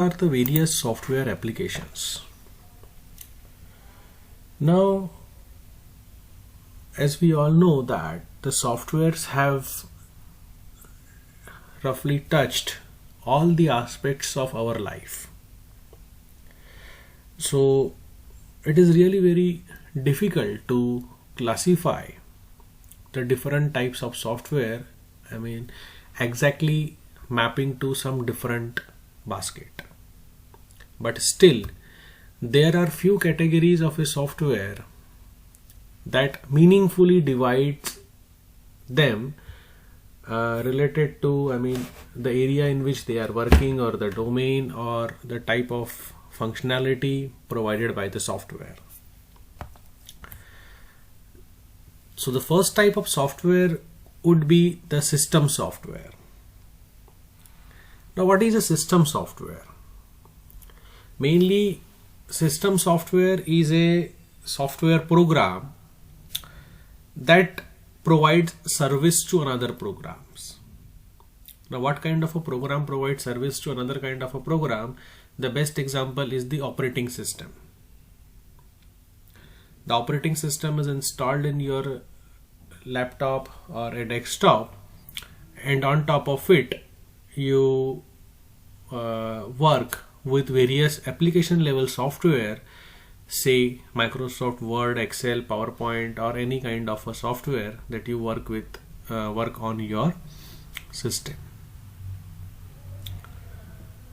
are the various software applications. Now, as we all know that the softwares have roughly touched all the aspects of our life. So it is really very difficult to classify the different types of software, exactly mapping to some different basket. But still, there are few categories of a software that meaningfully divides them related to the area in which they are working, or the domain, or the type of functionality provided by the software. So the first type of software would be the system software. Now, what is a system software? Mainly, system software is a software program that provides service to another programs. Now, what kind of a program provides service to another kind of a program? The best example is the operating system. The operating system is installed in your laptop or a desktop, and on top of it you work with various application level software, say Microsoft Word, Excel, PowerPoint, or any kind of a software that you work on your system.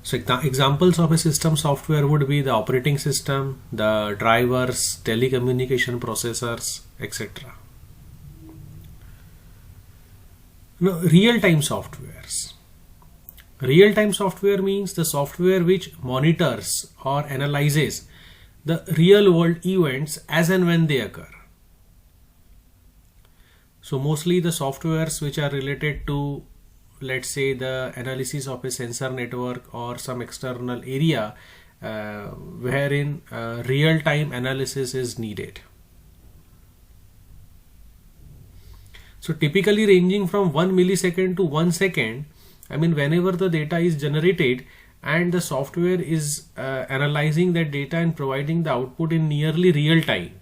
So examples of a system software would be the operating system, the drivers, telecommunication processors, etc. Now, real-time softwares. Real-time software means the software which monitors or analyzes the real-world events as and when they occur. So mostly the softwares which are related to, let's say, the analysis of a sensor network or some external area wherein real-time analysis is needed. So typically ranging from 1 millisecond to 1 second, whenever the data is generated and the software is analyzing that data and providing the output in nearly real time,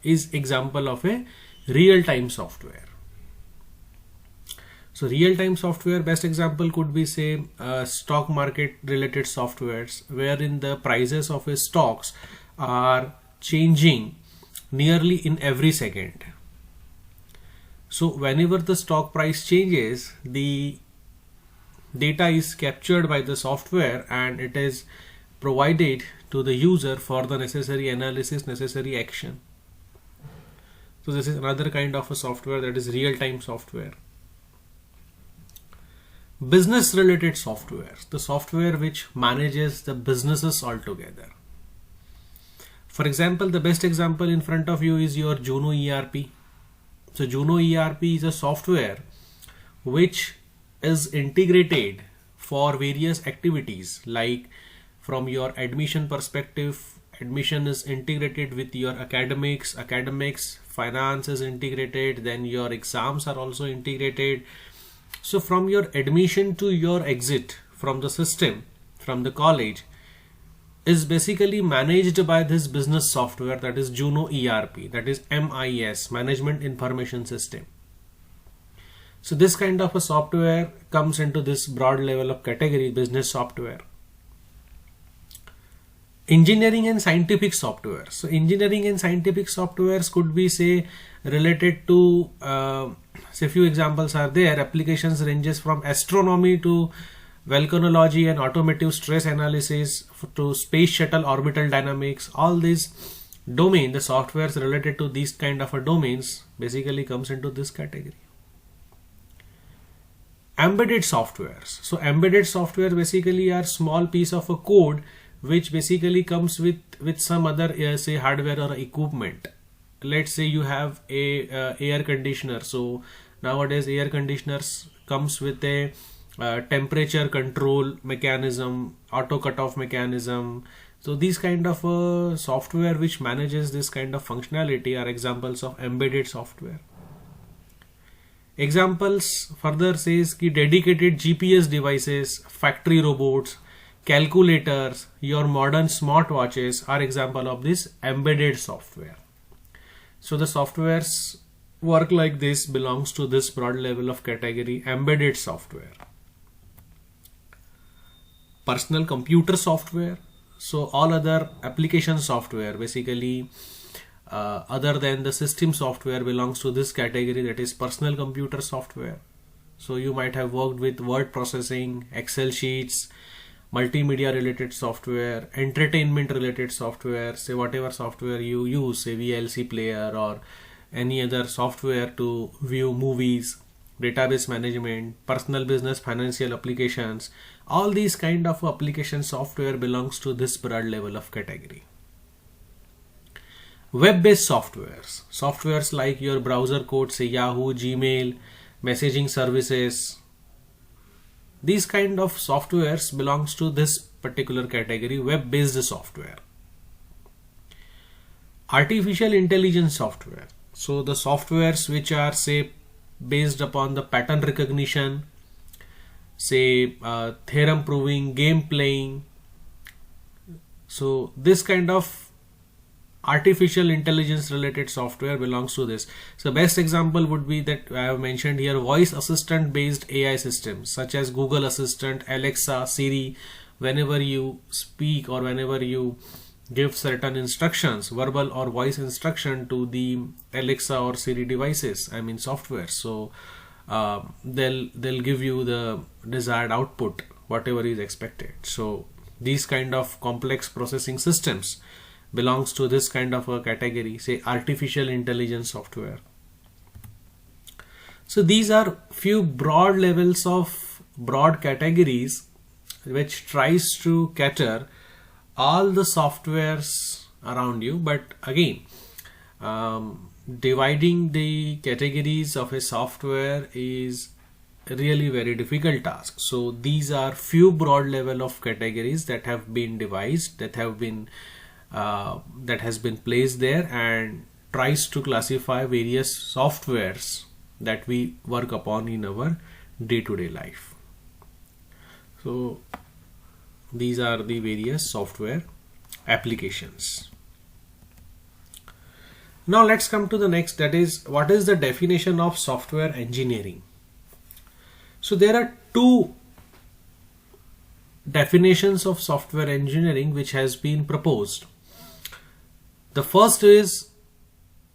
is example of a real-time software. So real-time software, best example could be, say, stock market related softwares, wherein the prices of a stocks are changing nearly in every second. So whenever the stock price changes, the data is captured by the software and it is provided to the user for the necessary analysis, necessary action. So this is another kind of a software, that is real-time software. Business related software, the software which manages the businesses altogether. For example, the best example in front of you is your Juno ERP. So Juno ERP is a software which is integrated for various activities, like from your admission perspective, admission is integrated with your academics, finance is integrated, then your exams are also integrated. So from your admission to your exit from the system, from the college, is basically managed by this business software, that is Juno ERP, that is MIS, Management Information System. So this kind of a software comes into this broad level of category, business software. Engineering and scientific software. So engineering and scientific softwares could be, say, related to, say, few examples are there. Applications ranges from astronomy to volcanology and automotive stress analysis to space shuttle orbital dynamics. All these domain, the softwares related to these kind of a domains basically comes into this category. Embedded softwares. So embedded software basically are small piece of a code which basically comes with some other say hardware or equipment. Let's say you have a air conditioner. So nowadays air conditioners comes with a temperature control mechanism, auto cutoff mechanism. So these kind of software which manages this kind of functionality are examples of embedded software. Examples further says ki dedicated GPS devices, factory robots, calculators, your modern smartwatches are example of this embedded software. So the softwares work like this belongs to this broad level of category, embedded software. Personal computer software. So all other application software, basically other than the system software, belongs to this category, that is personal computer software. So you might have worked with word processing, Excel sheets, multimedia related software, entertainment related software, say whatever software you use, say VLC player or any other software to view movies, database management, personal business financial applications, all these kind of application software belongs to this broad level of category. Web-based softwares like your browser code, say Yahoo, Gmail, messaging services, these kind of softwares belongs to this particular category, web-based software. Artificial intelligence software. So the softwares which are say based upon the pattern recognition, say theorem proving, game playing. So this kind of artificial intelligence related software belongs to this. So best example would be that I have mentioned here, voice assistant based AI systems such as Google Assistant, Alexa, Siri. Whenever you speak or whenever you give certain instructions, verbal or voice instruction to the Alexa or Siri devices, I mean software, so they'll give you the desired output, whatever is expected. So these kind of complex processing systems belongs to this kind of a category, say artificial intelligence software. So these are few broad levels of broad categories which tries to cater all the softwares around you. But again, dividing the categories of a software is really very difficult task. So these are few broad level of categories that have been devised, that has been placed there and tries to classify various softwares that we work upon in our day-to-day life. So these are the various software applications. Now let's come to the next, that is, what is the definition of software engineering? So there are two definitions of software engineering which has been proposed. The first is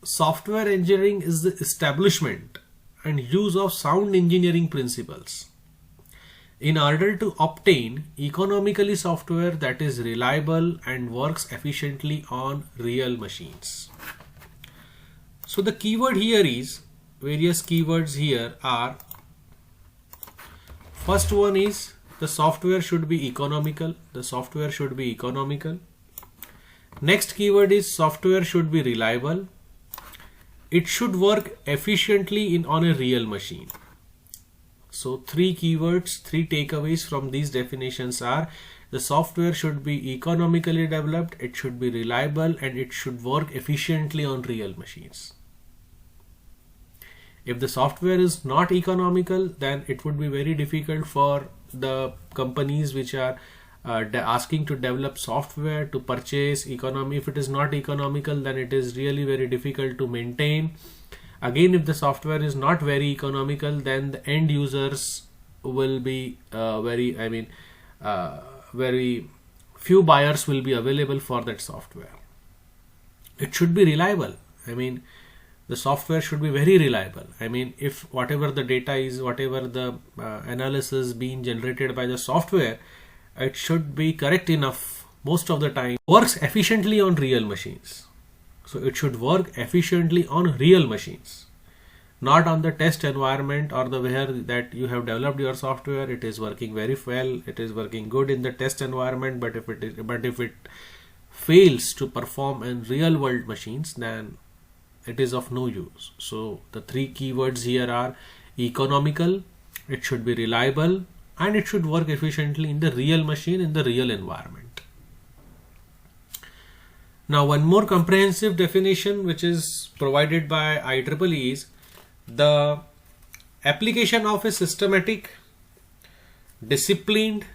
software engineering is the establishment and use of sound engineering principles in order to obtain economically software that is reliable and works efficiently on real machines. So the keyword here is, various keywords here are, first one is the software should be economical. The software should be economical. Next keyword is software should be reliable. It should work efficiently on a real machine. So three keywords, three takeaways from these definitions are: the software should be economically developed, it should be reliable, and it should work efficiently on real machines. If the software is not economical, then it would be very difficult for the companies which are asking to develop software to purchase economy. If it is not economical, then it is really very difficult to maintain. Again, if the software is not very economical, then the end users will be very few buyers will be available for that software. It should be reliable. The software should be very reliable. If whatever the data is, whatever the analysis being generated by the software, it should be correct enough most of the time, works efficiently on real machines. So it should work efficiently on real machines, not on the test environment or the where that you have developed your software. It is working very well, it is working good in the test environment, but if it fails to perform in real world machines, then it is of no use. So the three keywords here are economical, it should be reliable, and it should work efficiently in the real machine, in the real environment. Now, one more comprehensive definition which is provided by IEEE is the application of a systematic, disciplined,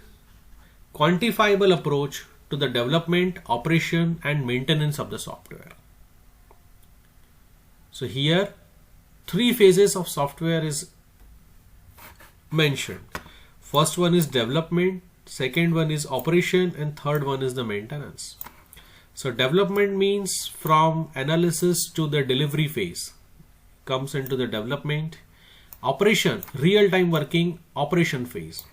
quantifiable approach to the development, operation and maintenance of the software. So here 3 phases of software is mentioned. First one is development, second one is operation, and third one is the maintenance. So development means from analysis to the delivery phase comes into the development. Operation, real-time working operation phase.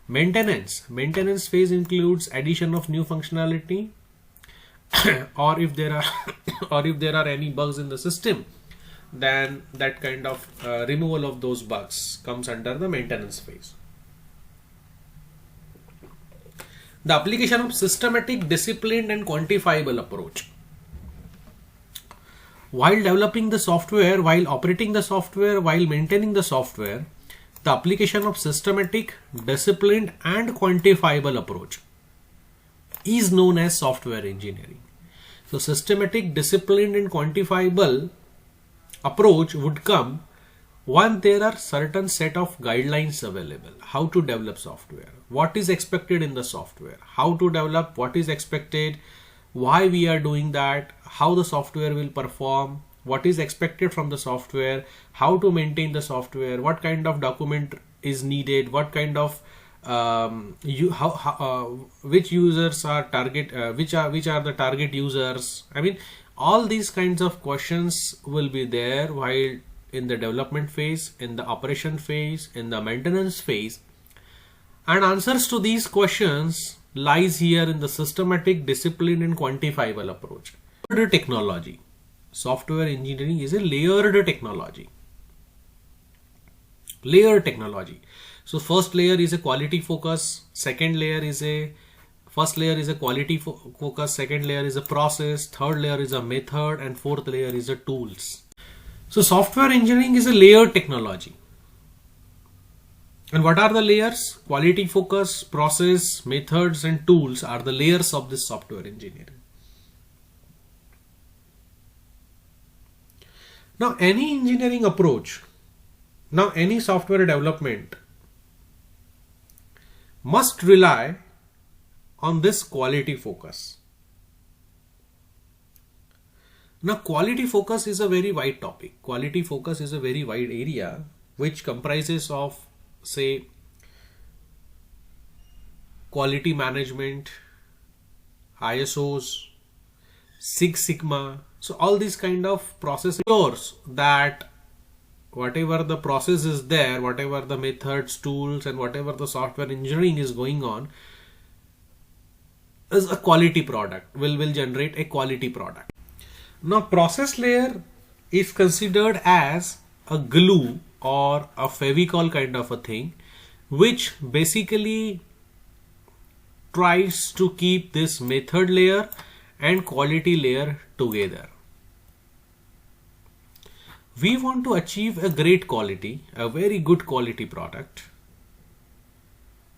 Maintenance phase includes addition of new functionality or if there are any bugs in the system, then that kind of removal of those bugs comes under the maintenance phase. The application of systematic, disciplined and quantifiable approach. While developing the software, while operating the software, while maintaining the software, the application of systematic, disciplined and quantifiable approach is known as software engineering. So systematic, disciplined and quantifiable approach would come when there are certain set of guidelines available. How to develop software, what is expected in the software, how to develop, what is expected, why we are doing that, how the software will perform, what is expected from the software, how to maintain the software, what kind of document is needed, what kind of which users are target, which are the target users. I mean, all these kinds of questions will be there while in the development phase, in the operation phase, in the maintenance phase, and answers to these questions lies here in the systematic, disciplined and quantifiable approach. Layered technology. Software engineering is a layered technology. Layered technology. So first layer is a quality focus, second layer is a quality focus, second layer is a process, third layer is a method, and fourth layer is a tools. So software engineering is a layered technology. And what are the layers? Quality focus, process, methods and tools are the layers of this software engineering. Now any engineering approach, now any software development must rely on this quality focus. Now quality focus is a very wide topic. Quality focus is a very wide area which comprises of, say, quality management, ISOs, Six Sigma. So all these kind of processes ensures that whatever the process is there, whatever the methods, tools and whatever the software engineering is going on is a quality product, will generate a quality product. Now process layer is considered as a glue or a Fevicol kind of a thing, which basically tries to keep this method layer and quality layer together. We want to achieve a great quality, a very good quality product.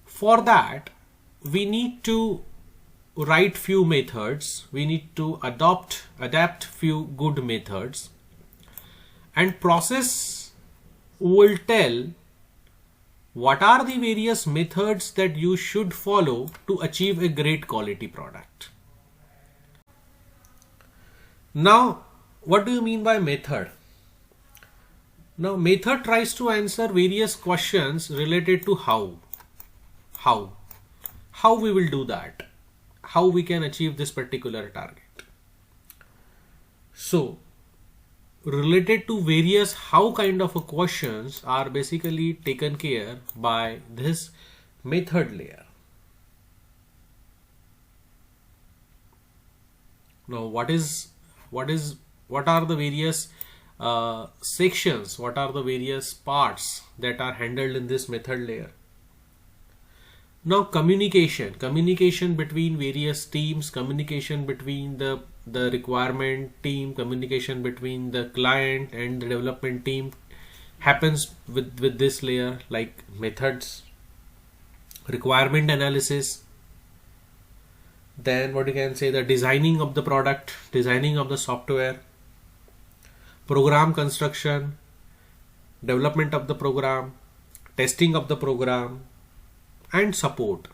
For that, we need to write few methods, we need to adapt few good methods, and process will tell what are the various methods that you should follow to achieve a great quality product. Now, what do you mean by method? Now, method tries to answer various questions related to how we will do that, how we can achieve this particular target. So, related to various how kind of questions are basically taken care by this method layer. Now, what are the various sections, what are the various parts that are handled in this method layer? Now communication between various teams, communication between the requirement team, communication between the client and the development team happens with this layer, like methods, requirement analysis, then what you can say, the designing of the product, designing of the software, program construction, development of the program, testing of the program, and support.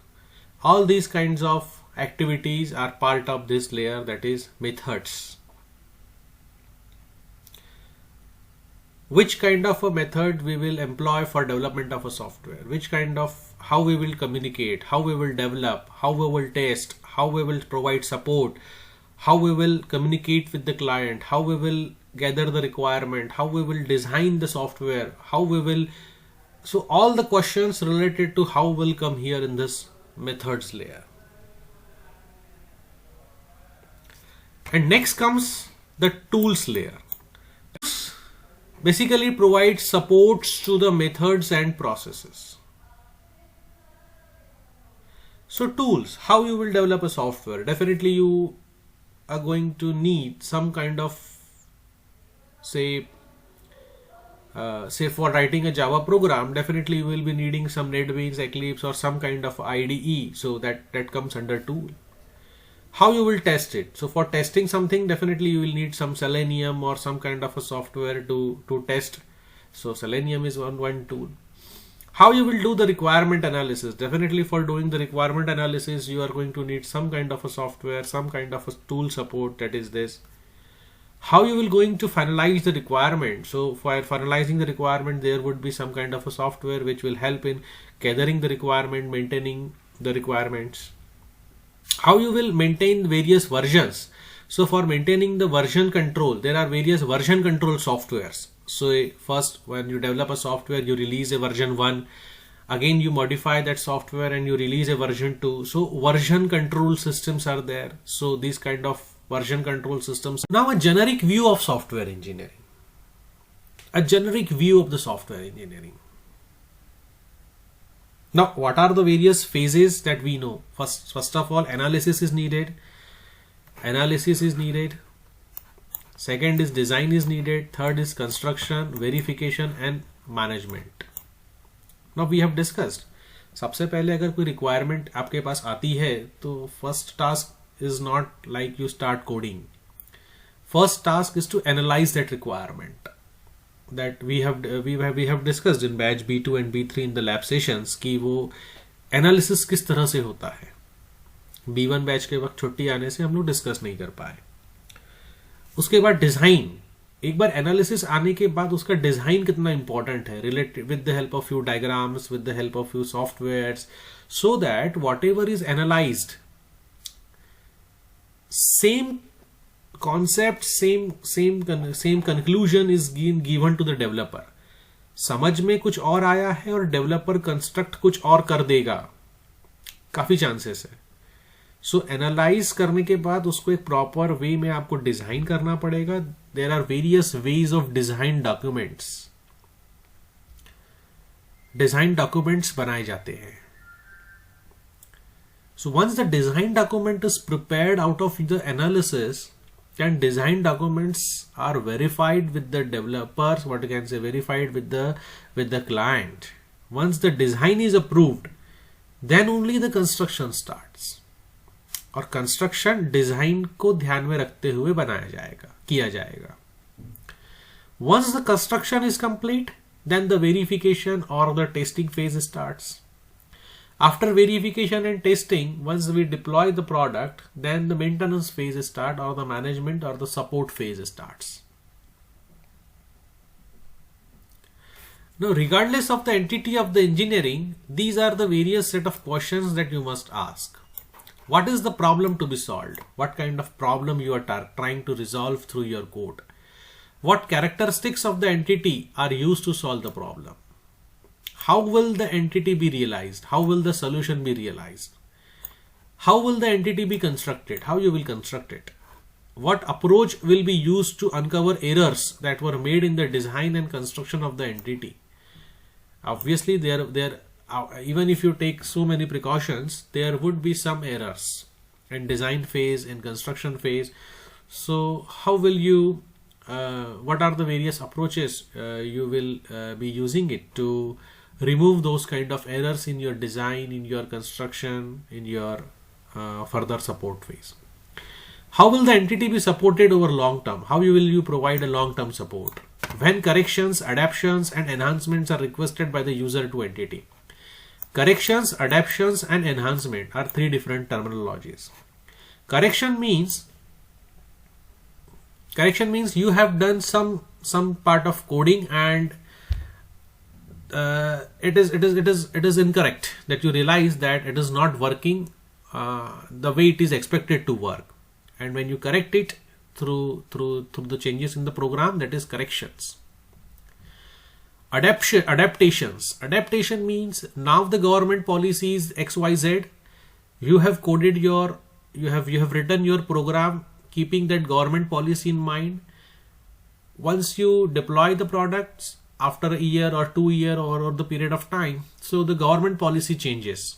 All these kinds of activities are part of this layer, that is methods. Which kind of a method we will employ for development of a software, how we will communicate, how we will develop, how we will test, how we will provide support, how we will communicate with the client, how we will gather the requirement, how we will design the software, so all the questions related to how will come here in this methods layer. And next comes the tools layer. Basically provides supports to the methods and processes. So tools, how you will develop a software. Definitely you are going to need some kind of say for writing a Java program, definitely you will be needing some NetBeans, Eclipse or some kind of IDE. So that comes under tool. How you will test it. So for testing something, definitely you will need some Selenium or some kind of a software to test. So Selenium is one tool. How you will do the requirement analysis. Definitely for doing the requirement analysis, you are going to need some kind of a software, some kind of a tool support, that is this. How you will going to finalize the requirement. So for finalizing the requirement, there would be some kind of a software which will help in gathering the requirement, maintaining the requirements. How you will maintain various versions. So for maintaining the version control, there are various version control softwares. So first, when you develop a software, you release a version 1. Again, you modify that software and you release a version 2. So version control systems are there. So these kind of version control systems. Now a generic view of software engineering. A generic view of the software engineering. Now, what are the various phases that we know? First of all, analysis is needed. Second is design is needed. Third is construction, verification and management. Now we have discussed. सबसे पहले अगर कोई requirement आपके पास आती है तो first task is not like you start coding. First task is to analyze that requirement. That we have discussed in batch B2 and B3 in the lab sessions कि वो analysis किस तरह से होता है. B1 बैच के वक्त छुट्टी आने से हम लोग डिस्कस नहीं कर पाए. उसके बाद डिजाइन. एक बार एनालिसिस आने के बाद उसका डिजाइन कितना इंपॉर्टेंट है, related with the help of few diagrams, with the help of few softwares, so that what ever is analysed, same concept, same conclusion is given to the developer. समझ में कुछ और आया है और डेवलपर कंस्ट्रक्ट कुछ और कर देगा, काफी चांसेस है. सो एनालाइज करने के बाद उसको एक प्रॉपर वे में आपको डिजाइन करना पड़ेगा. There are various ways of design documents. Design documents बनाए जाते हैं. So once the design document is prepared out of the analysis, then design documents are verified with the developers, what you can say, verified with the client. Once the design is approved, then only the construction starts. और construction design को ध्यान में रखते हुए किया जाएगा. Once the construction is complete, then the verification or the testing phase starts. After verification and testing, once we deploy the product, then the maintenance phase starts, or the management or the support phase starts. Now, regardless of the entity of the engineering, these are the various set of questions that you must ask. What is the problem to be solved? What kind of problem you are trying to resolve through your code? What characteristics of the entity are used to solve the problem? How will the entity be realized? How will the solution be realized? How will the entity be constructed? How you will construct it? What approach will be used to uncover errors that were made in the design and construction of the entity? Obviously, even if you take so many precautions, there would be some errors in design phase, in construction phase. So how will you, what are the various approaches you will be using it to remove those kind of errors in your design, in your construction, in your further support phase? How will the entity be supported over long term? How will you provide a long term support? when corrections, adaptations and enhancements are requested by the user to entity. Corrections, adaptations and enhancement are three different terminologies. Correction means you have done some part of coding and it is incorrect, that you realize that it is not working the way it is expected to work, and when you correct it through the changes in the program, that is corrections. Adaptations. Adaptation means now the government policy is XYZ. You have coded you have written your program keeping that government policy in mind. Once you deploy the products after a year or 2 years or the period of time, so the government policy changes.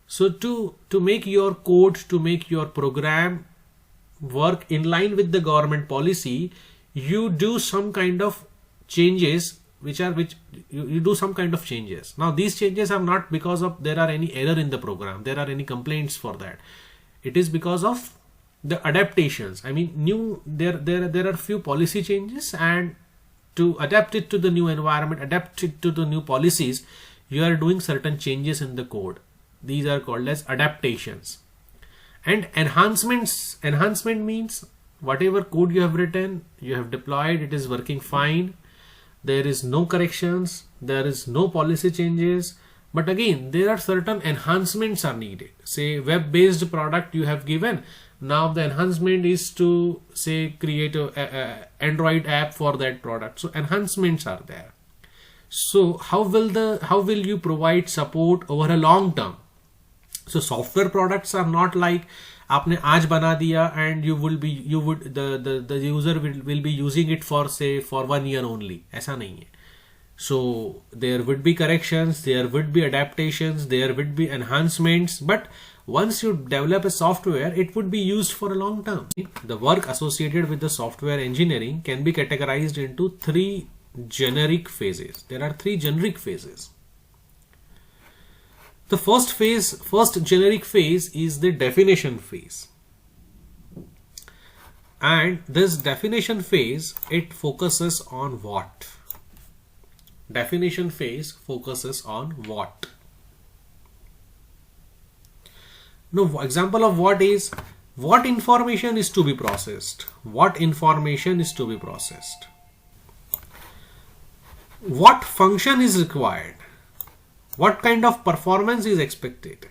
So to make your code, to make your program work in line with the government policy, you do some kind of changes, you do some kind of changes. Now these changes are not because of there are any error in the program, there are any complaints for that. It is because of the adaptations. I mean, there are few policy changes, and to adapt it to the new environment, adapt it to the new policies, you are doing certain changes in the code. These are called as adaptations. And enhancements. Enhancement means whatever code you have written, you have deployed, it is working fine. There is no corrections, there is no policy changes, but again there are certain enhancements are needed. Say web-based product you have given, now the enhancement is to say create a Android app for that product. So enhancements are there. So how will you provide support over a long term? So software products are not like आपने आज बना दिया and the user will be using it for 1 year only. ऐसा नहीं है. So there would be corrections, there would be adaptations, there would be enhancements, but once you develop a software, it would be used for a long term. The work associated with the software engineering can be categorized into 3 generic phases. There are 3 generic phases. The first generic phase is the definition phase. And this definition phase, it focuses on what? Definition phase focuses on what? Now, example of what is, what information is to be processed? What information is to be processed? What function is required? What kind of performance is expected?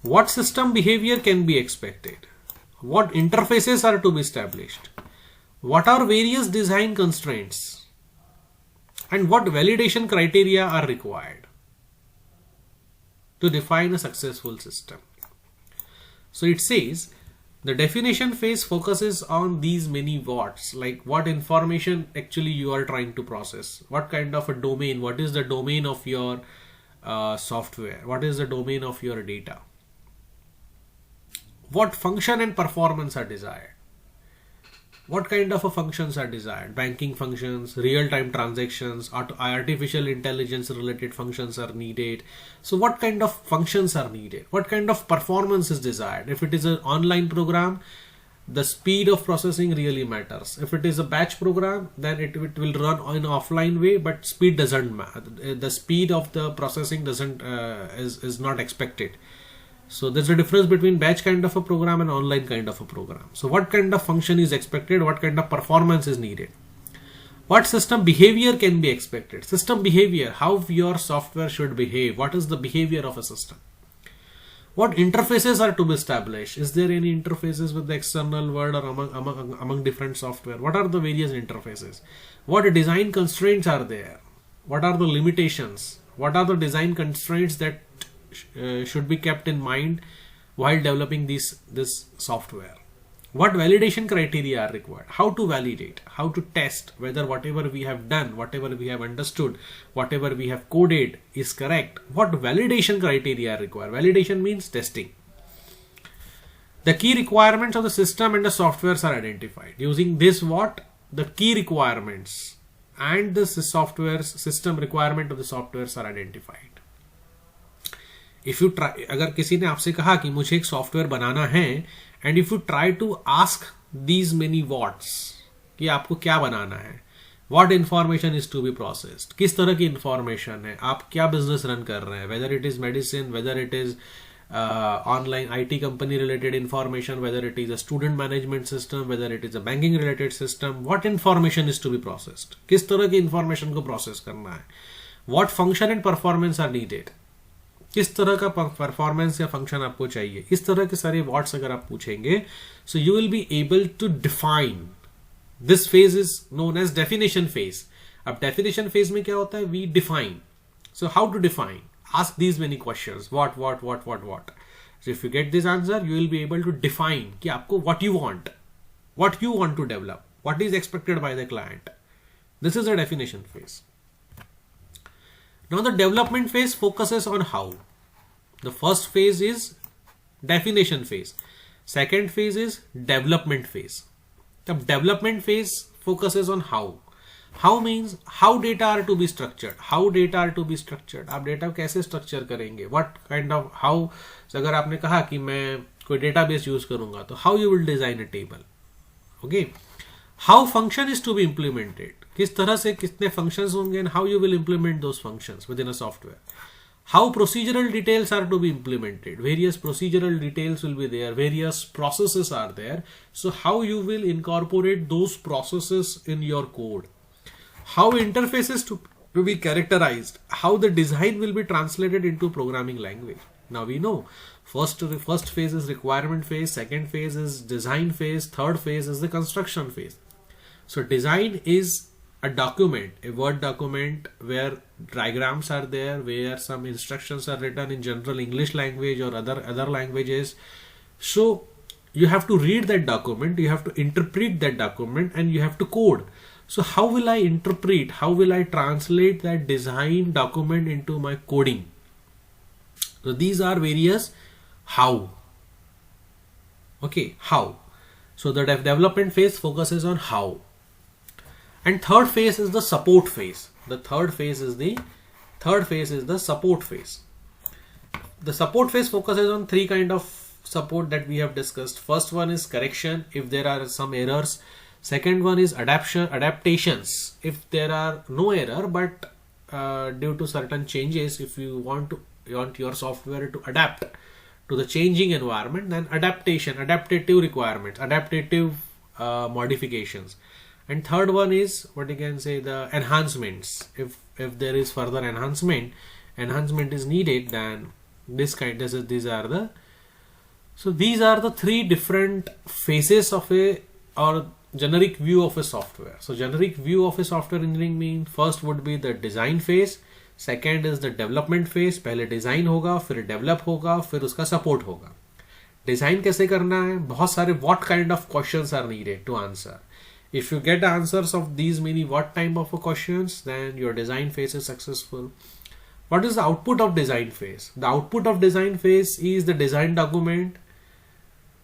What system behavior can be expected? What interfaces are to be established? What are various design constraints? And what validation criteria are required to define a successful system? So it says the definition phase focuses on these many whats, like what information actually you are trying to process, what kind of a domain, what is the domain of your software, what is the domain of your data, what function and performance are desired, what kind of a functions are desired, banking functions, real-time transactions, artificial intelligence related functions are needed. So what kind of functions are needed, what kind of performance is desired. If it is an online program, the speed of processing really matters. If it is a batch program, then it will run in an offline way, but speed doesn't matter. The speed of the processing is not expected. So there's a difference between batch kind of a program and online kind of a program. So what kind of function is expected, what kind of performance is needed, what system behavior can be expected. System behavior, how your software should behave, what is the behavior of a system. What interfaces are to be established? Is there any interfaces with the external world or among different software? What are the various interfaces? What design constraints are there? What are the limitations? What are the design constraints that should be kept in mind while developing this software? What validation criteria are required? How to validate? How to test whether whatever we have done, whatever we have understood, whatever we have coded is correct? What validation criteria are required? Validation means testing. The key requirements of the system and the softwares are identified. Using this the key requirements and the system requirement of the softwares are identified. If you try, अगर किसी ने आपसे कहा कि मुझे एक software बनाना है, and if you try to ask these many whats, कि आपको क्या बनाना है, what information is to be processed, किस तरह की information है, आप क्या business run कर रहे हैं, whether it is medicine, whether it is online IT company related information, whether it is a student management system, whether it is a banking related system, what information is to be processed, किस तरह की information को process करना है, what function and performance are needed, किस तरह का performance या फंक्शन आपको चाहिए, इस तरह के सारे व्हाट्स अगर आप पूछेंगे, so you will be able to define. This phase is known as definition phase. अब डेफिनेशन फेज में क्या होता है, we define. So how to define, ask these many questions, what what what what what. So if you get this answer, you will be able to define कि आपको what you want to develop, what is expected by the client. This is a definition phase. Now the development phase focuses on how. The first phase is definition phase. Second phase is development phase. The development phase focuses on how. How means how data are to be structured. How data are to be structured. आप data कैसे structure करेंगे? What kind of how? अगर आपने कहा कि मैं कोई database use करूंगा, तो how you will design a table. Okay. How function is to be implemented. किस तरह से कितने functions होंगे and how you will implement those functions within a software. How procedural details are to be implemented. Various procedural details will be there. Various processes are there. So how you will incorporate those processes in your code. How interfaces to be characterized. How the design will be translated into programming language. Now we know first phase is requirement phase, second phase is design phase, third phase is the construction phase. So design is a document, a Word document where diagrams are there, where some instructions are written in general English language or other languages. So you have to read that document, you have to interpret that document, and you have to code. So how will I interpret, how will I translate that design document into my coding? So these are various how. Okay, how. So the development phase focuses on how. And third phase is the support phase. The third phase is the support phase. The support phase focuses on three kind of support that we have discussed. First one is correction if there are some errors. Second one is adaptations if there are no error, but due to certain changes, if you want your software to adapt to the changing environment, then adaptative requirements, adaptative modifications. And third one is what you can say, the enhancements. If there is further enhancement is needed, then these are the three different phases of or generic view of a software. So generic view of a software engineering means first would be the design phase, second is the development phase. पहले design होगा, फिर develop होगा, फिर उसका support होगा. Design कैसे करना है, बहुत सारे what kind of questions are needed to answer. If you get answers of these many what type of questions, then your design phase is successful. What is the output of design phase? The output of design phase is the design document,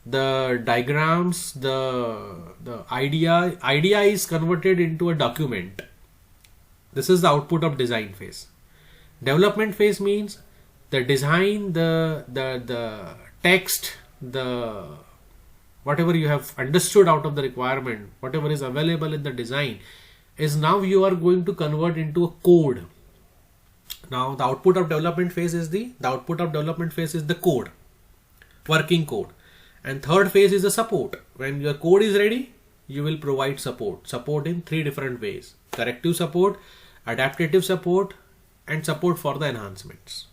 the diagrams, the idea is converted into a document. This is the output of design phase. Development phase means the design, the text, whatever you have understood out of the requirement, whatever is available in the design, is now you are going to convert into a code. Now the output of development phase is the code, working code. And third phase is the support. When your code is ready, you will provide support in three different ways: corrective support, adaptive support, and support for the enhancements.